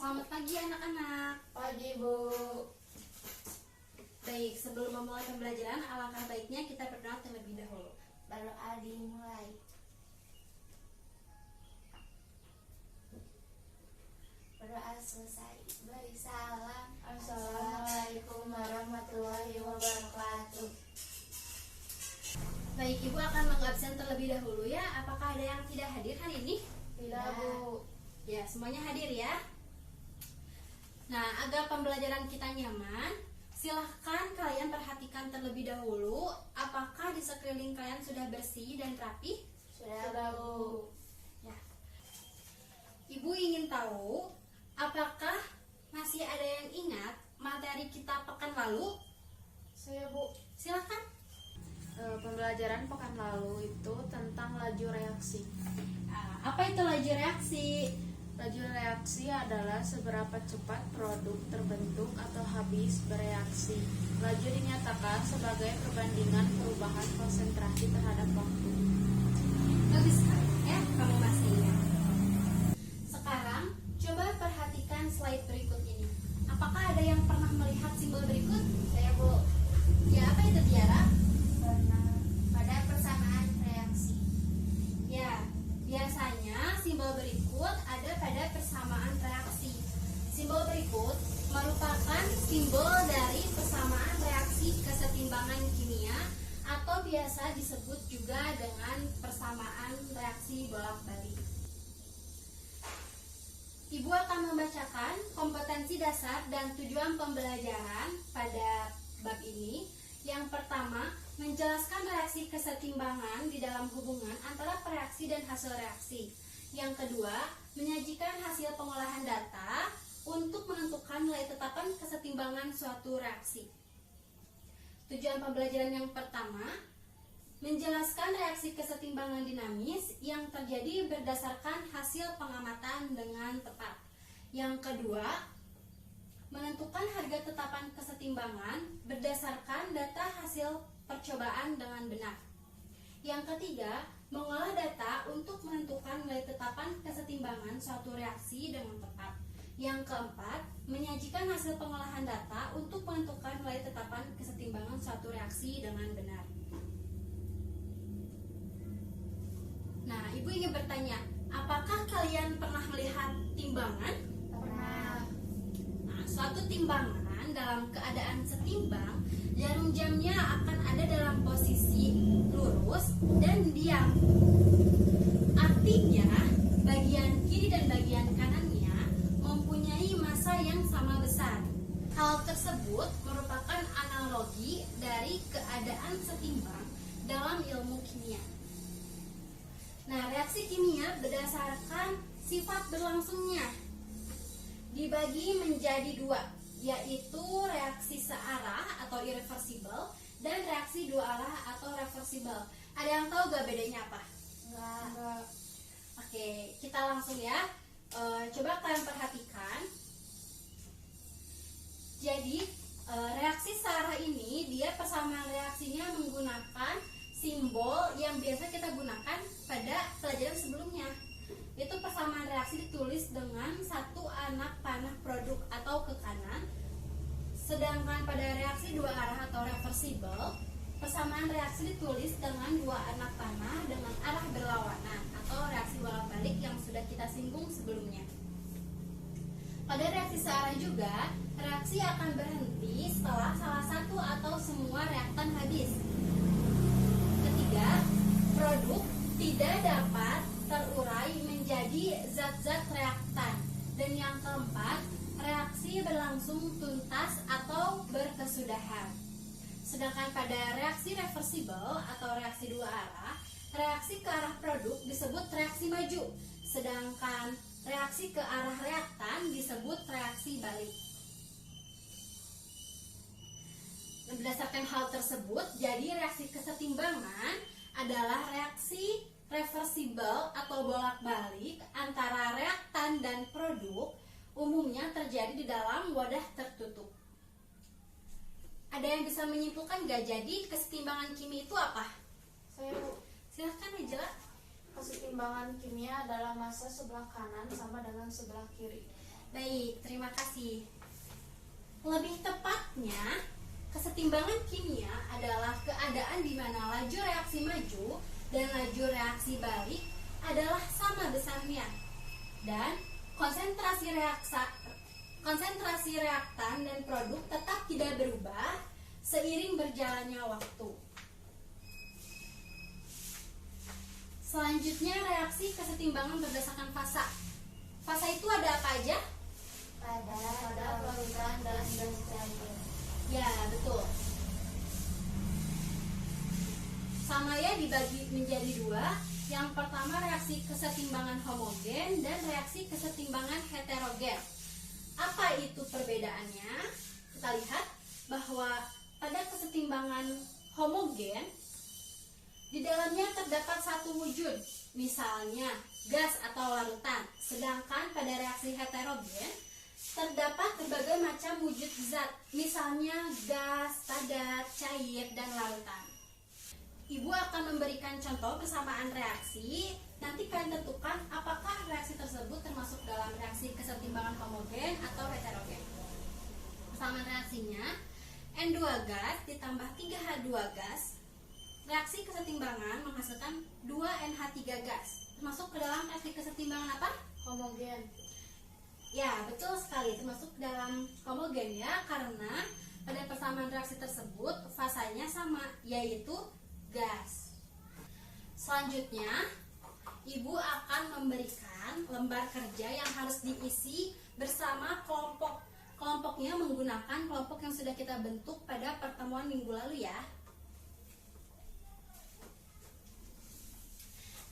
Selamat pagi anak-anak. Pagi, Bu. Baik, sebelum memulai pembelajaran, alangkah baiknya kita berdoa terlebih dahulu. Berdoa dimulai. Berdoa selesai. Beri salam. Assalamualaikum warahmatullahi wabarakatuh. Baik, Ibu akan mengabsen terlebih dahulu ya. Apakah ada yang tidak hadir hari ini? Tidak, Bu. Ya, semuanya hadir ya. Nah, agar pembelajaran kita nyaman, silahkan kalian perhatikan terlebih dahulu apakah di sekeliling kalian sudah bersih dan rapi? Sudah, Bu. Ya. Ibu ingin tahu apakah masih ada yang ingat materi kita pekan lalu? Saya, Bu. Silahkan. Pembelajaran pekan lalu itu tentang laju reaksi. Apa itu laju reaksi? Laju reaksi adalah seberapa cepat produk terbentuk atau habis bereaksi. Laju dinyatakan sebagai perbandingan perubahan konsentrasi terhadap waktu. Bagus sekali ya, kamu masih ingat. Sekarang coba perhatikan slide berikut ini. Apakah ada yang pernah melihat simbol berikut? Saya, Bu. Ya, apa itu Tiara? Pernah. Pada persamaan reaksi. Ya, biasanya simbol berikut ada pada persamaan reaksi. Simbol berikut merupakan simbol dari persamaan reaksi kesetimbangan kimia atau biasa disebut juga dengan persamaan reaksi bolak-balik. Ibu akan membacakan kompetensi dasar dan tujuan pembelajaran pada bab ini. Yang pertama, menjelaskan reaksi kesetimbangan di dalam hubungan antara reaksi dan hasil reaksi. Yang kedua, menyajikan hasil pengolahan data untuk menentukan nilai tetapan kesetimbangan suatu reaksi. Tujuan pembelajaran yang pertama, menjelaskan reaksi kesetimbangan dinamis yang terjadi berdasarkan hasil pengamatan dengan tepat. Yang kedua, menentukan harga tetapan kesetimbangan berdasarkan data hasil percobaan dengan benar. Yang ketiga, mengolah data untuk menentukan nilai tetapan kesetimbangan suatu reaksi dengan tepat. Yang keempat, menyajikan hasil pengolahan data untuk menentukan nilai tetapan kesetimbangan suatu reaksi dengan benar. Nah, Ibu ingin bertanya, apakah kalian pernah melihat timbangan? Pernah. Nah, suatu timbangan dalam keadaan setimbang, jarum jamnya akan ada dalam posisi lurus dan diam. Artinya, bagian kiri dan bagian kanannya mempunyai massa yang sama besar. Hal tersebut merupakan analogi dari keadaan setimbang dalam ilmu kimia. Nah, reaksi kimia berdasarkan sifat berlangsungnya dibagi menjadi dua, yaitu reaksi searah atau irreversible dan reaksi dua arah atau reversible. Ada yang tahu gak bedanya apa? Enggak. Oke, kita langsung ya. Coba kalian perhatikan. Jadi reaksi searah ini dia persamaan reaksinya menggunakan simbol yang biasa kita gunakan pada pelajaran sebelumnya. Itu persamaan reaksi ditulis dengan satu anak panah produk atau ke kanan. Sedangkan pada reaksi dua arah atau reversible, persamaan reaksi ditulis dengan dua anak panah dengan arah berlawanan atau reaksi bolak-balik yang sudah kita singgung sebelumnya. Pada reaksi searah juga, reaksi akan berhenti setelah salah satu atau semua reaktan habis. Ketiga, produk tidak dapat terurai menjadi zat-zat reaktan. Dan yang keempat, reaksi berlangsung tuntas atau berkesudahan. Sedangkan pada reaksi reversible atau reaksi dua arah, reaksi ke arah produk disebut reaksi maju, sedangkan reaksi ke arah reaktan disebut reaksi balik. Berdasarkan hal tersebut, jadi reaksi kesetimbangan adalah reaksi reversible atau bolak-balik antara reaktan dan produk, umumnya terjadi di dalam wadah tertutup. Ada yang bisa menyimpulkan gak jadi kesetimbangan kimia itu apa? Saya, Bu. Silahkan Angela. Kesetimbangan kimia adalah massa sebelah kanan sama dengan sebelah kiri. Baik, terima kasih. Lebih tepatnya, kesetimbangan kimia adalah keadaan di mana laju reaksi maju dan laju reaksi balik adalah sama besarnya, dan konsentrasi reaktan dan produk tetap tidak berubah seiring berjalannya waktu. Selanjutnya, reaksi kesetimbangan berdasarkan fasa. Fasa itu ada apa aja? Pada pelarutan dan gas cair. Ya, betul. Sama ya, dibagi menjadi dua. Yang pertama reaksi kesetimbangan homogen dan reaksi kesetimbangan heterogen. Apa itu perbedaannya? Kita lihat bahwa pada kesetimbangan homogen di dalamnya terdapat satu wujud, misalnya gas atau larutan. Sedangkan pada reaksi heterogen terdapat berbagai macam wujud zat, misalnya gas, padat, cair, dan larutan. Ibu akan memberikan contoh persamaan reaksi. Nanti kalian tentukan apakah reaksi tersebut termasuk dalam reaksi kesetimbangan homogen atau heterogen. Persamaan reaksinya, N2 gas ditambah 3H2 gas. Reaksi kesetimbangan menghasilkan 2NH3 gas. Termasuk ke dalam reaksi kesetimbangan apa? Homogen. Ya, betul sekali, termasuk dalam homogen ya, karena pada persamaan reaksi tersebut fasanya sama, yaitu gas. Selanjutnya, Ibu akan memberikan lembar kerja yang harus diisi bersama kelompok. Kelompoknya menggunakan kelompok yang sudah kita bentuk pada pertemuan minggu lalu ya.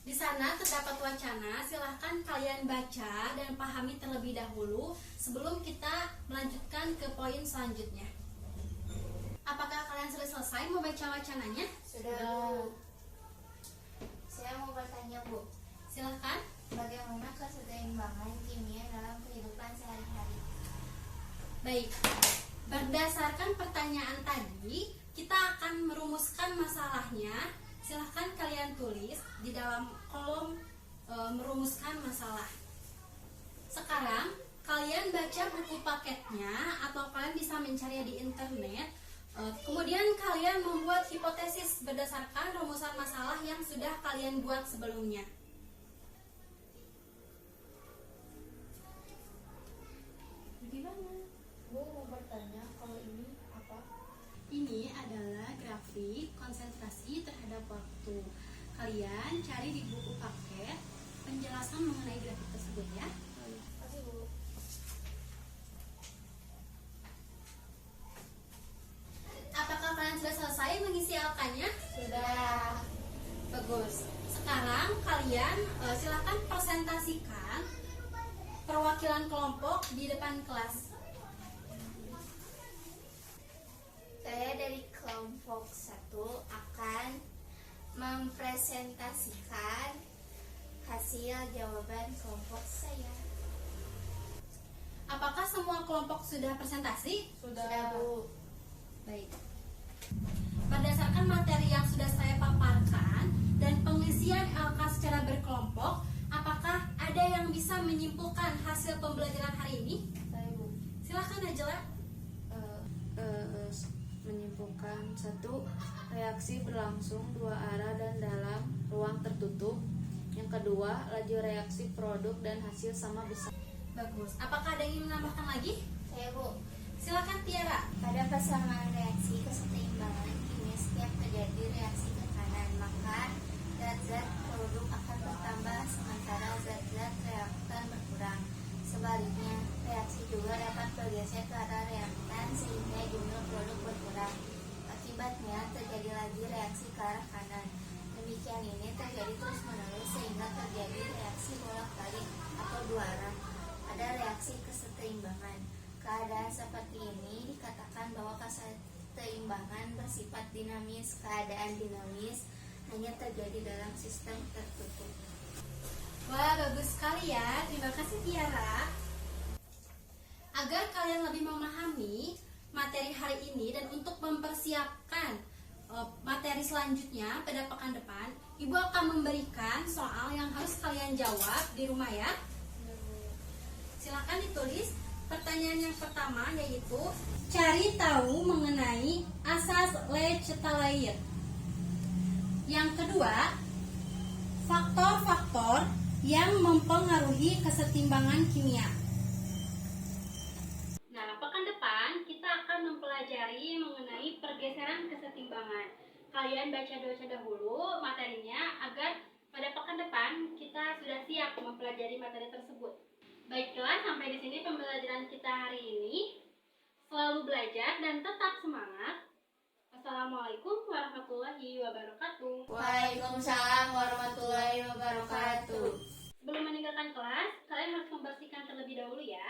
Di sana terdapat wacana, silahkan kalian baca dan pahami terlebih dahulu sebelum kita melanjutkan ke poin selanjutnya. Apakah kalian sudah selesai membaca wacananya? Sudah. Saya mau bertanya, Bu. Silahkan. Bagaimana keseimbangan kimia dalam kehidupan sehari-hari? Baik, berdasarkan pertanyaan tadi, kita akan merumuskan masalahnya. Silahkan kalian tulis di dalam kolom merumuskan masalah. Sekarang kalian baca buku paketnya atau kalian bisa mencari di internet. Kemudian kalian membuat hipotesis berdasarkan rumusan masalah yang sudah kalian buat sebelumnya. Bagaimana? Bu mau bertanya, kalau ini apa? Ini adalah grafik konsentrasi terhadap waktu. Kalian cari di buku paket penjelasan mengenai grafik tersebut ya. Kasih, Bu. Apakah kalian sudah selesai mengisi angkanya? Sudah. Bagus. Sekarang kalian silakan presentasikan perwakilan kelompok di depan kelas. Saya dari kelompok 1 akan mempresentasikan hasil jawaban kelompok saya. Apakah semua kelompok sudah presentasi? Sudah, Bu. Baik. Berdasarkan materi yang sudah saya paparkan dan pengisian LK secara berkelompok, apakah ada yang bisa menyimpulkan hasil pembelajaran hari ini? Saya, Bu. Silahkan Najla. Menyimpulkan 1. Reaksi berlangsung dua arah dan dalam ruang tertutup. Yang kedua, laju reaksi produk dan hasil sama besar. Bagus. Apakah ada yang ingin menambahkan lagi? Saya, Bu. Silakan Tiara. Pada persamaan reaksi keseimbangan kimia setiap terjadi reaksi tekanan, maka zat-zat produk akan bertambah sementara zat-zat reaktan berkurang. Sebaliknya, reaksi juga dapat bergeser ke arah reaktan sehingga jumlah produk berkurang. Akibatnya terjadi lagi reaksi ke arah kanan. Demikian ini terjadi terus-menerus sehingga terjadi reaksi bolak-balik atau dua arah. Ada reaksi keseimbangan. Keadaan seperti ini dikatakan bahwa keseimbangan bersifat dinamis. Keadaan dinamis hanya terjadi dalam sistem tertutup. Wah, bagus sekali ya. Terima kasih Tiara. Agar kalian lebih memahami materi hari ini dan untuk mempersiapkan materi selanjutnya pada pekan depan, Ibu akan memberikan soal yang harus kalian jawab di rumah ya. Silahkan ditulis pertanyaan yang pertama, yaitu cari tahu mengenai asas Lechtstaeit. Yang kedua, faktor-faktor yang mempengaruhi kesetimbangan kimia. Nah, pekan depan kita akan mempelajari mengenai pergeseran kesetimbangan. Kalian baca dahulu materinya agar pada pekan depan kita sudah siap mempelajari materi tersebut. Baiklah, sampai di sini pembelajaran kita hari ini. Selalu belajar dan tetap semangat. Assalamualaikum warahmatullahi wabarakatuh. Waalaikumsalam warahmatullahi wabarakatuh. Sebelum meninggalkan kelas, kalian harus membersihkan terlebih dahulu ya.